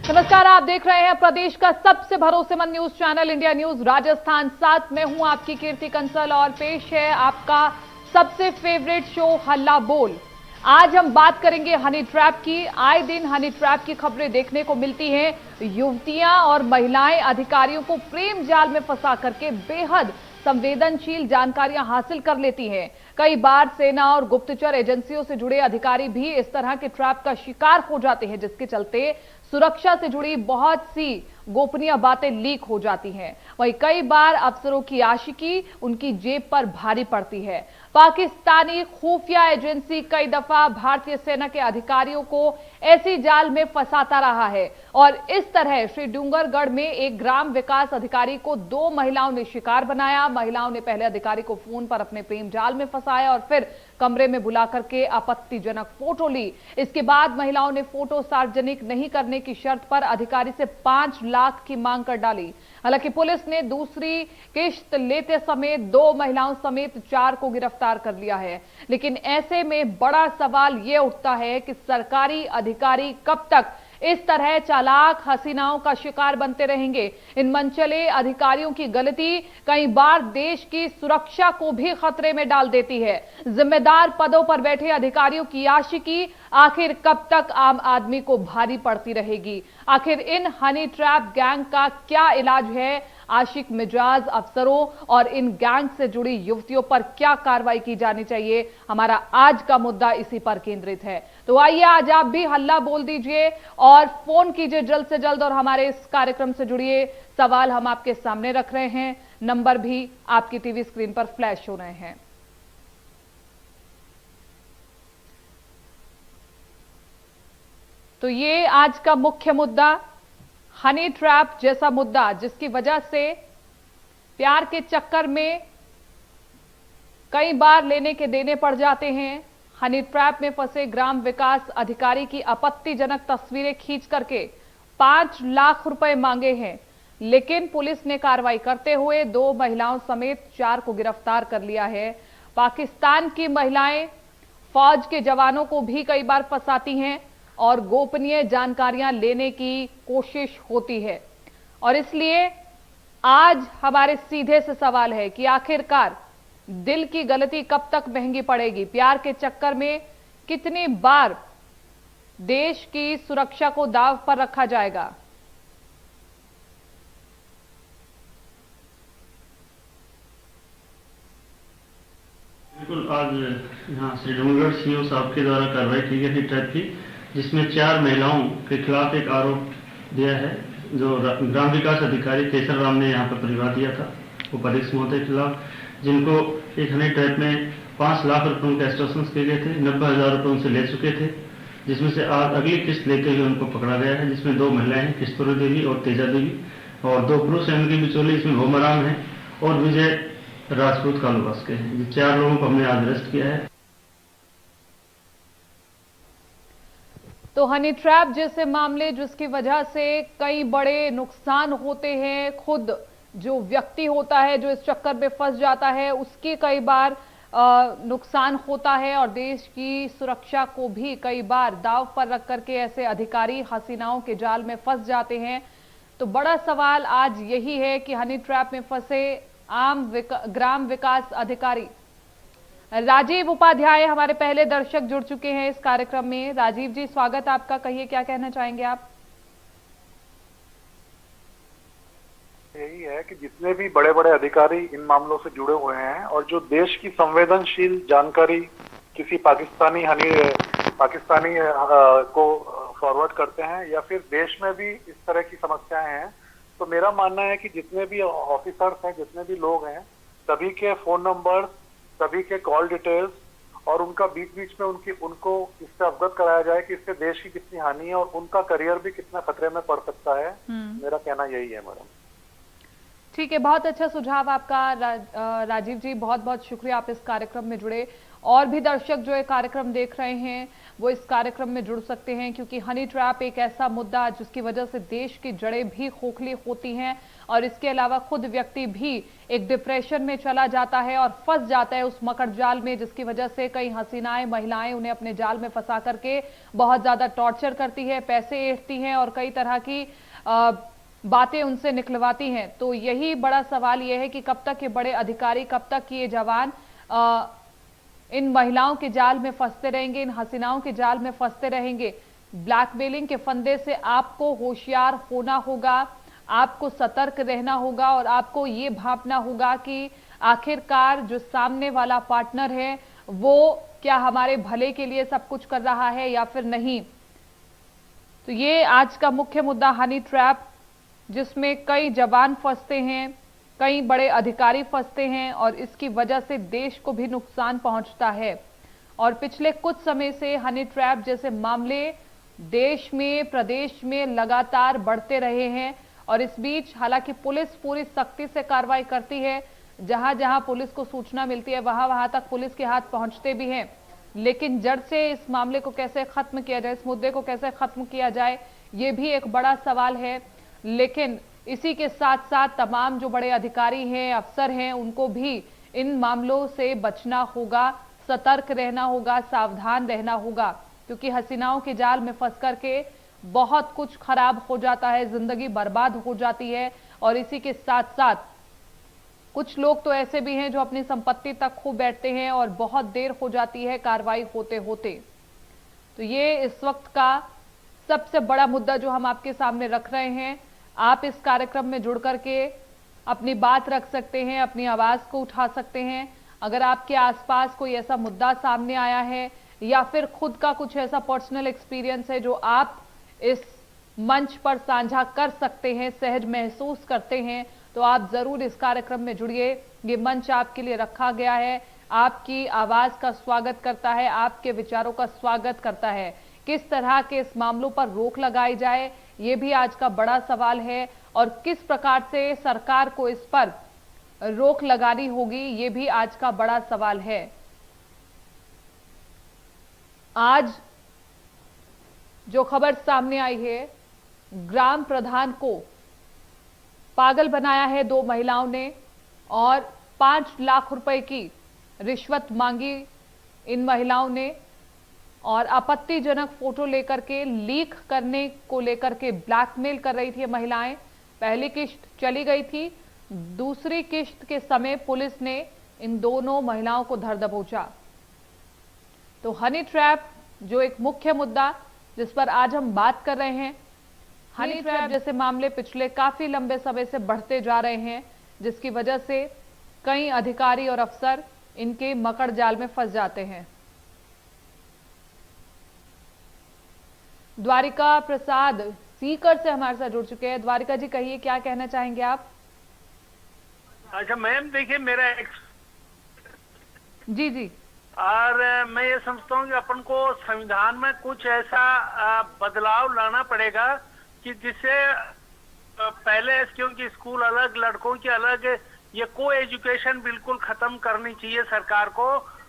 नमस्कार, आप देख रहे हैं प्रदेश का सबसे भरोसेमंद news channel India news Rajasthan. साथ में हूं आपकी कीर्ति कंसल और पेश है आपका सबसे फेवरेट शो हल्ला बोल। आज हम बात करेंगे हनी ट्रैप की। आए दिन हनी ट्रैप की खबरें देखने को मिलती हैं। युवतियां और महिलाएं अधिकारियों को प्रेम जाल में फंसा करके बेहद संवेदनशील जानकारियां हासिल कर लेती हैं। कई बार सेना और गुप्तचर एजेंसियों से जुड़े अधिकारी भी इस तरह के ट्रैप का शिकार हो जाते हैं, जिसके चलते सुरक्षा से जुड़ी बहुत सी गोपनीय बातें लीक हो जाती हैं। वहीं कई बार अफसरों की आशिकी उनकी जेब पर भारी पड़ती है। पाकिस्तानी खुफिया एजेंसी कई दफा भारतीय सेना के अधिकारियों को ऐसी जाल में फंसाता रहा है और इस तरह श्री डूंगरगढ़ में एक ग्राम विकास अधिकारी को 2 महिलाओं ने शिकार बनाया। महिलाओं ने पहले अधिकारी को फोन पर अपने प्रेम जाल में फंसाया और फिर कमरे में बुला करके आपत्तिजनक फोटो ली। इसके बाद महिलाओं ने फोटो सार्वजनिक नहीं करने की शर्त पर अधिकारी से 5 लाख की मांग कर डाली। हालांकि पुलिस ने दूसरी किश्त लेते समय 2 महिलाओं समेत 4 को गिरफ्तार कर लिया है। लेकिन ऐसे में बड़ा सवाल यह उठता है कि सरकारी अधिकारी कब तक इस तरह चालाक हसीनाओं का शिकार बनते रहेंगे। इन मनचले अधिकारियों की गलती कई बार देश की सुरक्षा को भी खतरे में डाल देती है। जिम्मेदार पदों पर बैठे अधिकारियों की आशिकी आखिर कब तक आम आदमी को भारी पड़ती रहेगी। आखिर इन हनी ट्रैप गैंग का क्या इलाज है? आशिक मिजाज अफसरों और इन गैंग से जुड़ी युवतियों पर क्या कार्रवाई की जानी चाहिए? हमारा आज का मुद्दा इसी पर केंद्रित है। तो आइए आज आप भी हल्ला बोल दीजिए और फोन कीजिए जल्द से जल्द और हमारे इस कार्यक्रम से जुड़िए। सवाल हम आपके सामने रख रहे हैं, नंबर भी आपकी टीवी स्क्रीन पर फ्लैश हो रहे हैं। तो ये आज का मुख्य मुद्दा, हनी ट्रैप जैसा मुद्दा, जिसकी वजह से प्यार के चक्कर में कई बार लेने के देने पड़ जाते हैं। हनी ट्रैप में फंसे ग्राम विकास अधिकारी की आपत्तिजनक तस्वीरें खींच करके 5 लाख रुपए मांगे हैं, लेकिन पुलिस ने कार्रवाई करते हुए 2 महिलाओं समेत 4 को गिरफ्तार कर लिया है। पाकिस्तान की महिलाएं फौज के जवानों को भी कई बार फंसाती हैं और गोपनीय जानकारियां लेने की कोशिश होती है। और इसलिए आज हमारे सीधे से सवाल है कि आखिरकार दिल की गलती कब तक महंगी पड़ेगी? प्यार के चक्कर में कितनी बार देश की सुरक्षा को दांव पर रखा जाएगा? बिल्कुल, आज यहाँ श्री डूंगरगढ़ सीओ साहब के द्वारा कार्रवाई की गई थी ट्रैप की, जिसमें 4 महिलाओं के खिलाफ एक आरोप दिया है, जो ग्राम विकास अधिकारी केसर राम ने यहाँ पर परिवार दिया था उपाध्यक्ष महोदय के खिलाफ, जिनको एक हनी ट्रैप में 5 लाख रुपए उनके एक्सटॉर्शन किए गए थे। 90,000 रुपए उनसे ले चुके थे, जिसमें से आज अगली किस्त लेते हुए उनको पकड़ा गया है, जिसमें 2 महिलाएं हैं, किस्तूरी देवी और तेजा देवी, और 2 पुरुष हैं उनकी बिचौली, इसमें भोमराम है और विजय राजपूत कालूवास के हैं। ये 4 लोगों को हमने आज अरेस्ट किया है। तो हनी ट्रैप जैसे मामले जिसकी वजह से कई बड़े नुकसान होते हैं, खुद जो व्यक्ति होता है जो इस चक्कर में फंस जाता है उसकी कई बार नुकसान होता है और देश की सुरक्षा को भी कई बार दांव पर रख करके ऐसे अधिकारी हसीनाओं के जाल में फंस जाते हैं। तो बड़ा सवाल आज यही है कि हनी ट्रैप में फंसे ग्राम विकास अधिकारी राजीव उपाध्याय हमारे पहले दर्शक जुड़ चुके हैं इस कार्यक्रम में। राजीव जी, स्वागत आपका। कहिए, क्या कहना चाहेंगे आप? यही है कि जितने भी बड़े बड़े अधिकारी इन मामलों से जुड़े हुए हैं और जो देश की संवेदनशील जानकारी किसी पाकिस्तानी को फॉरवर्ड करते हैं या फिर देश में भी इस तरह की समस्याएं हैं, तो मेरा मानना है कि जितने भी ऑफिसर्स हैं, जितने भी लोग हैं, सभी के फोन नंबर, सभी के कॉल डिटेल्स और उनका बीच बीच में उनको इससे अवगत कराया जाए कि इससे देश की कितनी हानि है और उनका करियर भी कितना खतरे में पड़ सकता है। मेरा कहना यही है मैडम। ठीक है, बहुत अच्छा सुझाव आपका राजीव जी, बहुत बहुत शुक्रिया, आप इस कार्यक्रम में जुड़े। और भी दर्शक जो ये कार्यक्रम देख रहे हैं वो इस कार्यक्रम में जुड़ सकते हैं, क्योंकि हनी ट्रैप एक ऐसा मुद्दा जिसकी वजह से देश की जड़ें भी खोखली होती हैं और इसके अलावा खुद व्यक्ति भी एक डिप्रेशन में चला जाता है और फंस जाता है उस मकड़ जाल में, जिसकी वजह से कई हसीनाएं महिलाएं उन्हें अपने जाल में फंसा करके बहुत ज्यादा टॉर्चर करती है, पैसे ऐंठती हैं और कई तरह की बातें उनसे निकलवाती हैं। तो यही बड़ा सवाल यह है कि कब तक ये बड़े अधिकारी, कब तक ये जवान इन महिलाओं के जाल में फंसते रहेंगे, इन हसीनाओं के जाल में फंसते रहेंगे। ब्लैकमेलिंग के फंदे से आपको होशियार होना होगा, आपको सतर्क रहना होगा और आपको ये भांपना होगा कि आखिरकार जो सामने वाला पार्टनर है वो क्या हमारे भले के लिए सब कुछ कर रहा है या फिर नहीं। तो ये आज का मुख्य मुद्दा हनी ट्रैप, जिसमें कई जवान फंसते हैं, कई बड़े अधिकारी फंसते हैं और इसकी वजह से देश को भी नुकसान पहुंचता है। और पिछले कुछ समय से हनी ट्रैप जैसे मामले देश में, प्रदेश में लगातार बढ़ते रहे हैं और इस बीच हालांकि पुलिस पूरी सख्ती से कार्रवाई करती है, जहां जहां पुलिस को सूचना मिलती है वहां वहां तक पुलिस के हाथ पहुंचते भी हैं, लेकिन जड़ से इस मामले को कैसे खत्म किया जाए, इस मुद्दे को कैसे खत्म किया जाए, ये भी एक बड़ा सवाल है। लेकिन इसी के साथ साथ तमाम जो बड़े अधिकारी हैं, अफसर हैं, उनको भी इन मामलों से बचना होगा, सतर्क रहना होगा, सावधान रहना होगा, क्योंकि हसीनाओं के जाल में फंस करके बहुत कुछ खराब हो जाता है, जिंदगी बर्बाद हो जाती है। और इसी के साथ साथ कुछ लोग तो ऐसे भी हैं जो अपनी संपत्ति तक खो बैठते हैं और बहुत देर हो जाती है कार्रवाई होते होते। तो ये इस वक्त का सबसे बड़ा मुद्दा जो हम आपके सामने रख रहे हैं। आप इस कार्यक्रम में जुड़ करके अपनी बात रख सकते हैं, अपनी आवाज को उठा सकते हैं। अगर आपके आसपास कोई ऐसा मुद्दा सामने आया है या फिर खुद का कुछ ऐसा पर्सनल एक्सपीरियंस है जो आप इस मंच पर साझा कर सकते हैं, सहज महसूस करते हैं, तो आप जरूर इस कार्यक्रम में जुड़िए। ये मंच आपके लिए रखा गया है, आपकी आवाज का स्वागत करता है, आपके विचारों का स्वागत करता है। किस तरह के इस मामलों पर रोक लगाई जाए, ये भी आज का बड़ा सवाल है और किस प्रकार से सरकार को इस पर रोक लगानी होगी, ये भी आज का बड़ा सवाल है। आज जो खबर सामने आई है, ग्राम प्रधान को पागल बनाया है 2 महिलाओं ने और 5 लाख रुपए की रिश्वत मांगी इन महिलाओं ने और आपत्तिजनक फोटो लेकर के लीक करने को लेकर के ब्लैकमेल कर रही थी महिलाएं। पहली किश्त चली गई थी, दूसरी किश्त के समय पुलिस ने इन दोनों महिलाओं को धर दबोचा। तो हनी ट्रैप जो एक मुख्य मुद्दा जिस पर आज हम बात कर रहे हैं, हनी ट्रैप जैसे मामले पिछले काफी लंबे समय से बढ़ते जा रहे हैं, जिसकी वजह से कई अधिकारी और अफसर इनके मकड़ जाल में फंस जाते हैं। द्वारिका प्रसाद सीकर से हमारे साथ जुड़ चुके हैं। द्वारिका जी, कहिए क्या कहना चाहेंगे आप? अच्छा मैम, देखिए मेरा जी जी, और मैं ये समझता हूँ कि अपन को संविधान में कुछ ऐसा बदलाव लाना पड़ेगा कि जिससे पहले क्योंकि स्कूल अलग, लड़कों की अलग, ये को एजुकेशन बिल्कुल खत्म करनी चाहिए सरकार को।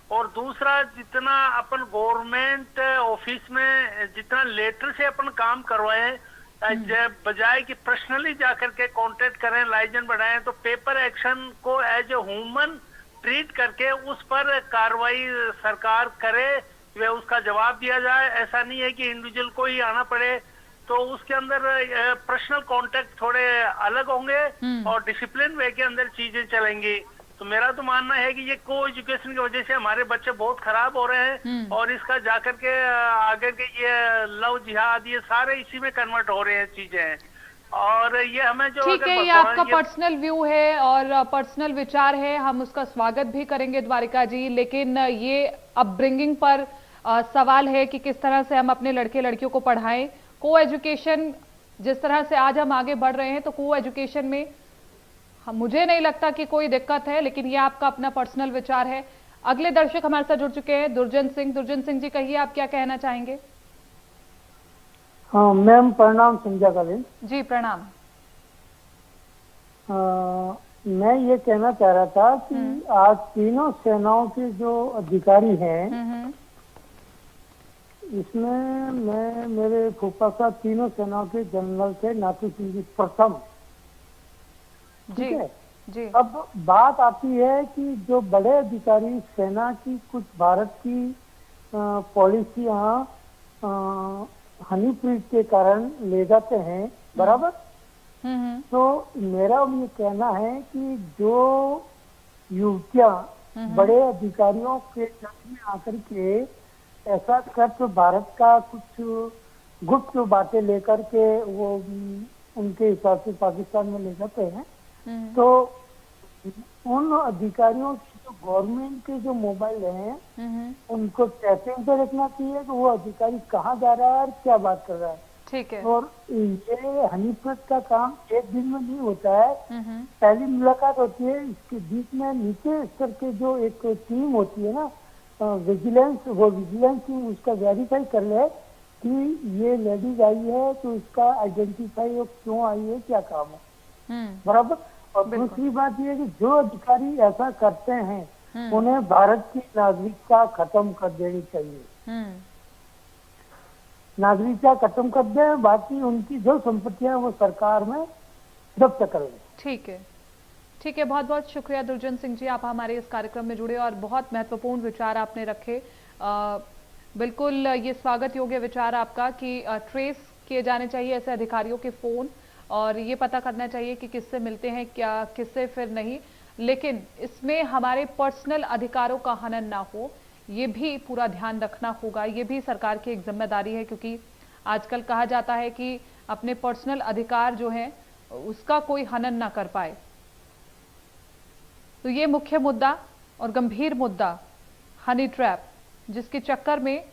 और दूसरा, जितना अपन गवर्नमेंट ऑफिस में जितना लेटर से अपन काम करवाएं, बजाय कि पर्सनली जाकर के कांटेक्ट करें, लाइसेंस बढ़ाएं, तो पेपर एक्शन को एज ए ह्यूमन ट्रीट करके उस पर कार्रवाई सरकार करे, वे उसका जवाब दिया जाए। ऐसा नहीं है कि इंडिविजुअल को ही आना पड़े। तो उसके अंदर पर्सनल कांटेक्ट थोड़े अलग होंगे और डिसिप्लिन वे के अंदर चीजें चलेंगी। तो मेरा तो मानना है कि ये को एजुकेशन की वजह से हमारे बच्चे बहुत खराब हो रहे हैं और इसका जाकर के आगे के ये लव जिहाद, ये सारे इसी में कन्वर्ट हो रहे हैं चीजें। और ये हमें जो ठीक है, ये आपका पर्सनल व्यू है और पर्सनल विचार है, हम उसका स्वागत भी करेंगे द्वारिका जी, लेकिन ये अपब्रिंगिंग पर सवाल है कि किस तरह से हम अपने लड़के लड़कियों को पढ़ाएं। को एजुकेशन जिस तरह से आज हम आगे बढ़ रहे हैं, तो को एजुकेशन में मुझे नहीं लगता कि कोई दिक्कत है, लेकिन ये आपका अपना पर्सनल विचार है। अगले दर्शक हमारे साथ जुड़ चुके हैं, दुर्जन सिंह। दुर्जन सिंह जी, कहिए आप क्या कहना चाहेंगे? हाँ मैम, प्रणाम संध्या कालीन। जी प्रणाम। मैं ये कहना चाह रहा था कि आज तीनों सेनाओं के जो अधिकारी हैं, इसमें मैं मेरे फूफा साहब तीनों सेनाओं के जनरल थे, नाथू सिंह जी प्रथम, ठीक है। जी। अब बात आती है कि जो बड़े अधिकारी सेना की कुछ भारत की पॉलिसियां हनीप्रीत के कारण ले जाते हैं, बराबर। तो मेरा ये कहना है कि जो युवतियां बड़े अधिकारियों के टच में आकर के ऐसा कर तो भारत का कुछ गुप्त बातें लेकर के वो उनके हिसाब से पाकिस्तान में ले जाते हैं, तो उन अधिकारियों की जो गवर्नमेंट के जो मोबाइल हैं उनको टैपिंग पे रखना चाहिए कि वो अधिकारी कहाँ जा रहा है और क्या बात कर रहा है। ठीक है। और ये हनीप्रीत का काम एक दिन में नहीं होता है, पहली मुलाकात होती है, इसके बीच में नीचे स्तर के जो एक टीम होती है ना विजिलेंस, वो विजिलेंस टीम उसका वेरीफाई कर ले कि ये लेडीज आई है तो इसका आइडेंटिफाई हो क्यों आई है, क्या काम है, बराबर। और दूसरी बात यह है कि जो अधिकारी ऐसा करते हैं उन्हें भारत की नागरिकता खत्म कर देनी चाहिए, नागरिकता खत्म कर दे, बाकी उनकी जो संपत्तियां वो सरकार में जब्त कर ले। ठीक है, ठीक है। बहुत बहुत शुक्रिया दुर्जन सिंह जी, आप हमारे इस कार्यक्रम में जुड़े और बहुत महत्वपूर्ण विचार आपने रखे। बिल्कुल ये स्वागत योग्य विचार आपका कि ट्रेस किए जाने चाहिए ऐसे अधिकारियों के फोन और ये पता करना चाहिए कि किससे मिलते हैं, क्या किससे फिर नहीं, लेकिन इसमें हमारे पर्सनल अधिकारों का हनन ना हो, ये भी पूरा ध्यान रखना होगा। ये भी सरकार की एक जिम्मेदारी है, क्योंकि आजकल कहा जाता है कि अपने पर्सनल अधिकार जो है उसका कोई हनन ना कर पाए। तो ये मुख्य मुद्दा और गंभीर मुद्दा हनी ट्रैप, जिसके चक्कर में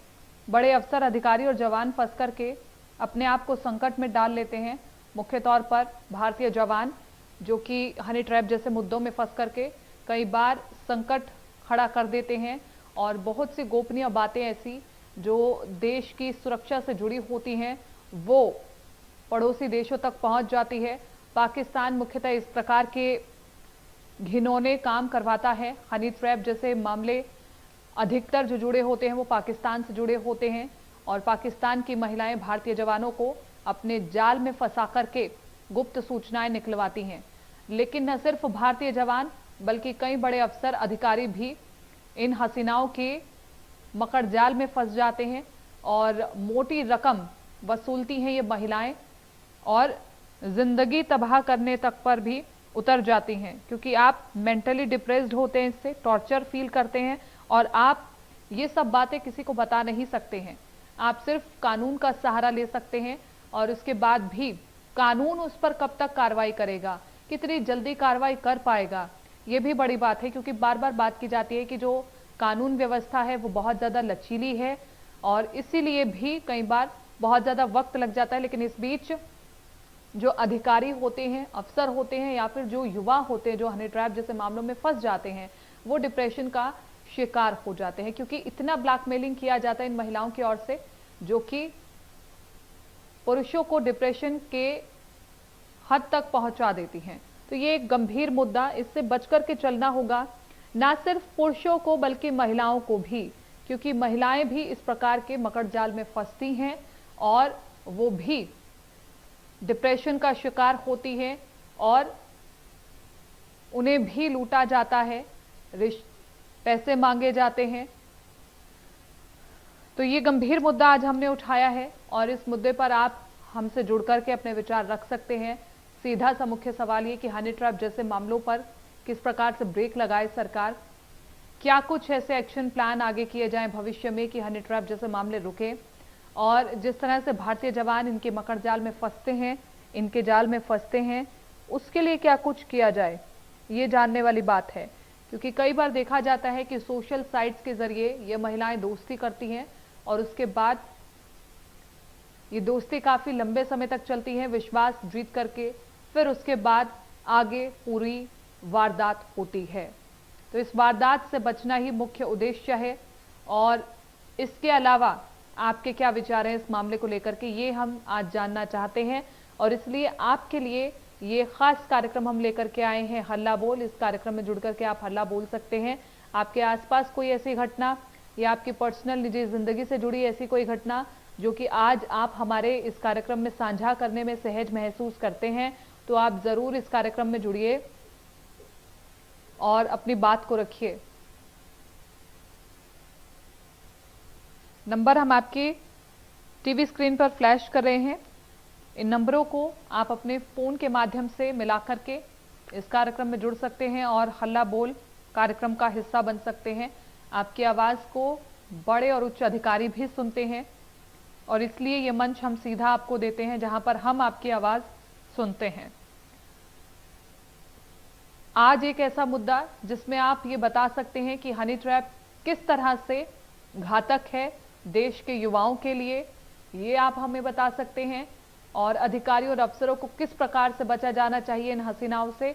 बड़े अफसर, अधिकारी और जवान फंस करके अपने आप को संकट में डाल लेते हैं। मुख्य तौर पर भारतीय जवान जो कि हनी ट्रैप जैसे मुद्दों में फंस करके कई बार संकट खड़ा कर देते हैं और बहुत सी गोपनीय बातें ऐसी जो देश की सुरक्षा से जुड़ी होती हैं वो पड़ोसी देशों तक पहुंच जाती है। पाकिस्तान मुख्यतः इस प्रकार के घिनौने काम करवाता है। हनी ट्रैप जैसे मामले अधिकतर जो जुड़े होते हैं वो पाकिस्तान से जुड़े होते हैं और पाकिस्तान की महिलाएं भारतीय जवानों को अपने जाल में फंसा करके गुप्त सूचनाएं निकलवाती हैं। लेकिन न सिर्फ भारतीय जवान बल्कि कई बड़े अफसर, अधिकारी भी इन हसीनाओं के मकड़ जाल में फंस जाते हैं और मोटी रकम वसूलती हैं ये महिलाएं और जिंदगी तबाह करने तक पर भी उतर जाती हैं, क्योंकि आप मेंटली डिप्रेस्ड होते हैं, इससे टॉर्चर फील करते हैं और आप ये सब बातें किसी को बता नहीं सकते हैं। आप सिर्फ कानून का सहारा ले सकते हैं और उसके बाद भी कानून उस पर कब तक कार्रवाई करेगा, कितनी जल्दी कार्रवाई कर पाएगा, ये भी बड़ी बात है। क्योंकि बार बार बात की जाती है कि जो कानून व्यवस्था है वो बहुत ज़्यादा लचीली है और इसीलिए भी कई बार बहुत ज़्यादा वक्त लग जाता है। लेकिन इस बीच जो अधिकारी होते हैं, अफसर होते हैं या फिर जो युवा होते हैं जो हनी ट्रैप जैसे मामलों में फंस जाते हैं, वो डिप्रेशन का शिकार हो जाते हैं, क्योंकि इतना ब्लैकमेलिंग किया जाता है इन महिलाओं की ओर से जो कि पुरुषों को डिप्रेशन के हद तक पहुंचा देती हैं। तो ये एक गंभीर मुद्दा, इससे बचकर के चलना होगा, ना सिर्फ पुरुषों को बल्कि महिलाओं को भी, क्योंकि महिलाएं भी इस प्रकार के मकड़ जाल में फंसती हैं और वो भी डिप्रेशन का शिकार होती हैं और उन्हें भी लूटा जाता है, पैसे मांगे जाते हैं। तो ये गंभीर मुद्दा आज हमने उठाया है और इस मुद्दे पर आप हमसे जुड़ करके अपने विचार रख सकते हैं। सीधा सा मुख्य सवाल ये कि हनी ट्रैप जैसे मामलों पर किस प्रकार से ब्रेक लगाए सरकार, क्या कुछ ऐसे एक्शन प्लान आगे किए जाएं भविष्य में कि हनी ट्रैप जैसे मामले रुके, और जिस तरह से भारतीय जवान इनके मकड़ जाल में फंसते हैं, इनके जाल में फंसते हैं, उसके लिए क्या कुछ किया जाए, ये जानने वाली बात है। क्योंकि कई बार देखा जाता है कि सोशल साइट्स के जरिए ये महिलाएं दोस्ती करती हैं और उसके बाद ये दोस्ती काफी लंबे समय तक चलती है, विश्वास जीत करके फिर उसके बाद आगे पूरी वारदात होती है। तो इस वारदात से बचना ही मुख्य उद्देश्य है और इसके अलावा आपके क्या विचार हैं इस मामले को लेकर के, ये हम आज जानना चाहते हैं और इसलिए आपके लिए ये खास कार्यक्रम हम लेकर के आए हैं, हल्ला बोल। इस कार्यक्रम में जुड़ करके आप हल्ला बोल सकते हैं। आपके आसपास कोई ऐसी घटना या आपकी पर्सनल निजी जिंदगी से जुड़ी ऐसी कोई घटना जो कि आज आप हमारे इस कार्यक्रम में साझा करने में सहज महसूस करते हैं, तो आप जरूर इस कार्यक्रम में जुड़िए और अपनी बात को रखिए। नंबर हम आपकी टीवी स्क्रीन पर फ्लैश कर रहे हैं। इन नंबरों को आप अपने फोन के माध्यम से मिलाकर के इस कार्यक्रम में जुड़ सकते हैं और हल्ला बोल कार्यक्रम का हिस्सा बन सकते हैं। आपकी आवाज को बड़े और उच्च अधिकारी भी सुनते हैं और इसलिए ये मंच हम सीधा आपको देते हैं जहां पर हम आपकी आवाज सुनते हैं। आज एक ऐसा मुद्दा जिसमें आप ये बता सकते हैं कि हनी ट्रैप किस तरह से घातक है देश के युवाओं के लिए, ये आप हमें बता सकते हैं, और अधिकारियों और अफसरों को किस प्रकार से बचा जाना चाहिए इन हसीनाओं से,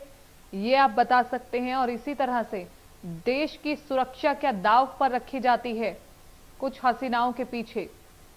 ये आप बता सकते हैं। और इसी तरह से देश की सुरक्षा क्या दांव पर रखी जाती है कुछ हसीनाओं के पीछे,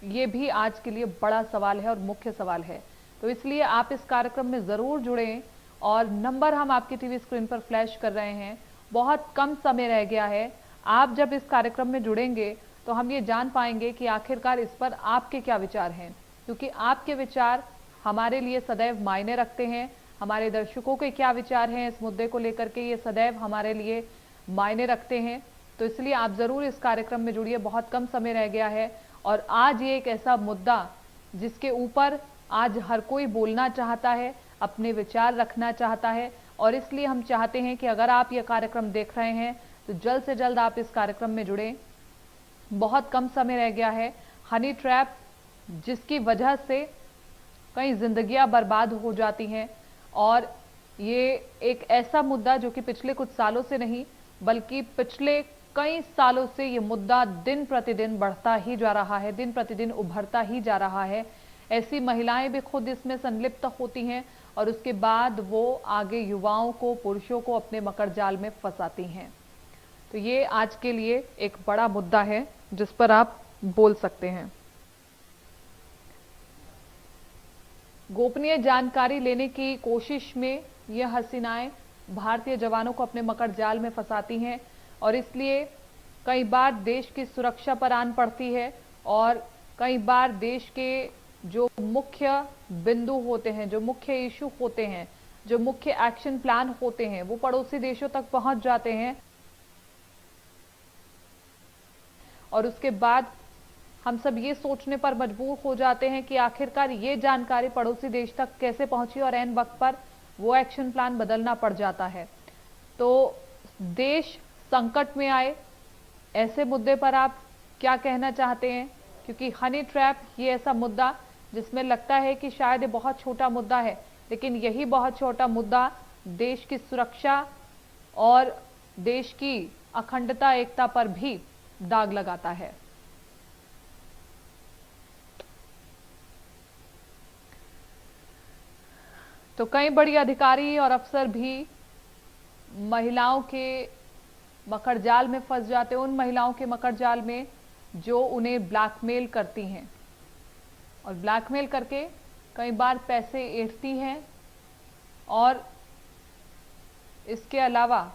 ये भी आज के लिए बड़ा सवाल है और मुख्य सवाल है। तो इसलिए आप इस कार्यक्रम में जरूर जुड़ें और नंबर हम आपकी टीवी स्क्रीन पर फ्लैश कर रहे हैं। बहुत कम समय रह गया है। आप जब इस कार्यक्रम में जुड़ेंगे तो हम ये जान पाएंगे कि आखिरकार इस पर आपके क्या विचार हैं, क्योंकि आपके विचार हमारे लिए सदैव मायने रखते हैं। हमारे दर्शकों के क्या विचार हैं इस मुद्दे को लेकर के, ये सदैव हमारे लिए मायने रखते हैं। तो इसलिए आप जरूर इस कार्यक्रम में जुड़िए। बहुत कम समय रह गया है और आज ये एक ऐसा मुद्दा जिसके ऊपर आज हर कोई बोलना चाहता है, अपने विचार रखना चाहता है, और इसलिए हम चाहते हैं कि अगर आप ये कार्यक्रम देख रहे हैं तो जल्द से जल्द आप इस कार्यक्रम में जुड़ें। बहुत कम समय रह गया है। हनी ट्रैप जिसकी वजह से कई जिंदगियां बर्बाद हो जाती हैं, और ये एक ऐसा मुद्दा जो कि पिछले कुछ सालों से नहीं बल्कि पिछले कई सालों से ये मुद्दा दिन प्रतिदिन बढ़ता ही जा रहा है, दिन प्रतिदिन उभरता ही जा रहा है। ऐसी महिलाएं भी खुद इसमें संलिप्त होती हैं और उसके बाद वो आगे युवाओं को, पुरुषों को अपने मकर जाल में फंसाती हैं। तो ये आज के लिए एक बड़ा मुद्दा है जिस पर आप बोल सकते हैं। गोपनीय जानकारी लेने की कोशिश में यह हसीनाएं भारतीय जवानों को अपने मकर जाल में फंसाती हैं और इसलिए कई बार देश की सुरक्षा पर आन पड़ती है और कई बार देश के जो मुख्य बिंदु होते हैं, जो मुख्य इशू होते हैं, जो मुख्य एक्शन प्लान होते हैं, वो पड़ोसी देशों तक पहुंच जाते हैं और उसके बाद हम सब ये सोचने पर मजबूर हो जाते हैं कि आखिरकार ये जानकारी पड़ोसी देश तक कैसे पहुंची और ऐन वक्त पर वो एक्शन प्लान बदलना पड़ जाता है। तो देश संकट में आए ऐसे मुद्दे पर आप क्या कहना चाहते हैं? क्योंकि हनी ट्रैप ये ऐसा मुद्दा जिसमें लगता है कि शायद ये बहुत छोटा मुद्दा है, लेकिन यही बहुत छोटा मुद्दा देश की सुरक्षा और देश की अखंडता, एकता पर भी दाग लगाता है। तो कई बड़ी अधिकारी और अफसर भी महिलाओं के मकर जाल में फंस जाते हैं, उन महिलाओं के मकर जाल में जो उन्हें ब्लैकमेल करती हैं और ब्लैकमेल करके कई बार पैसे ऐंठती हैं और इसके अलावा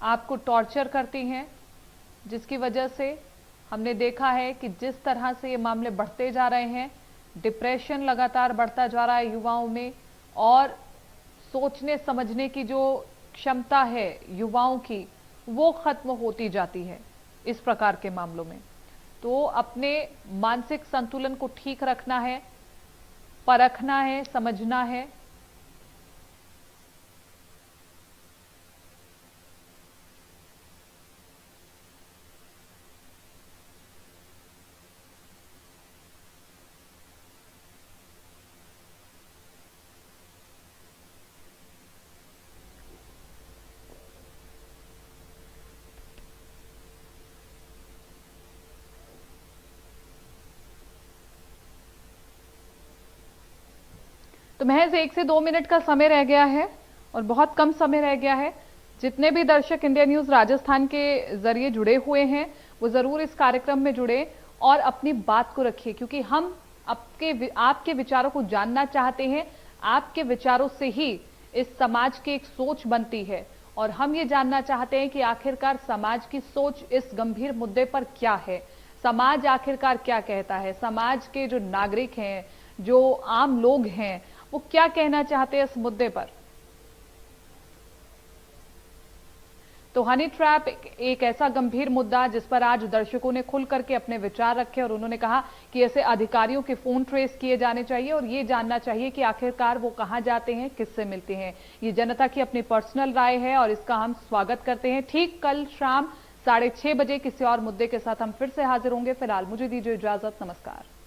आपको टॉर्चर करती हैं, जिसकी वजह से हमने देखा है कि जिस तरह से ये मामले बढ़ते जा रहे हैं, डिप्रेशन लगातार बढ़ता जा रहा है युवाओं में और सोचने समझने की जो क्षमता है युवाओं की वो खत्म होती जाती है इस प्रकार के मामलों में। तो अपने मानसिक संतुलन को ठीक रखना है, परखना है, समझना है। तो महज 1 से 2 मिनट का समय रह गया है और बहुत कम समय रह गया है। जितने भी दर्शक इंडिया न्यूज राजस्थान के जरिए जुड़े हुए हैं वो जरूर इस कार्यक्रम में जुड़े और अपनी बात को रखिए, क्योंकि हम आपके विचारों को जानना चाहते हैं। आपके विचारों से ही इस समाज की एक सोच बनती है और हम ये जानना चाहते हैं कि आखिरकार समाज की सोच इस गंभीर मुद्दे पर क्या है, समाज आखिरकार क्या कहता है, समाज के जो नागरिक हैं, जो आम लोग हैं, वो क्या कहना चाहते हैं इस मुद्दे पर। तो हनी ट्रैप एक ऐसा गंभीर मुद्दा जिस पर आज दर्शकों ने खुल करके अपने विचार रखे और उन्होंने कहा कि ऐसे अधिकारियों के फोन ट्रेस किए जाने चाहिए और ये जानना चाहिए कि आखिरकार वो कहां जाते हैं, किससे मिलते हैं। ये जनता की अपनी पर्सनल राय है और इसका हम स्वागत करते हैं। ठीक कल शाम 6:30 बजे किसी और मुद्दे के साथ हम फिर से हाजिर होंगे। फिलहाल मुझे दीजिए इजाजत, नमस्कार।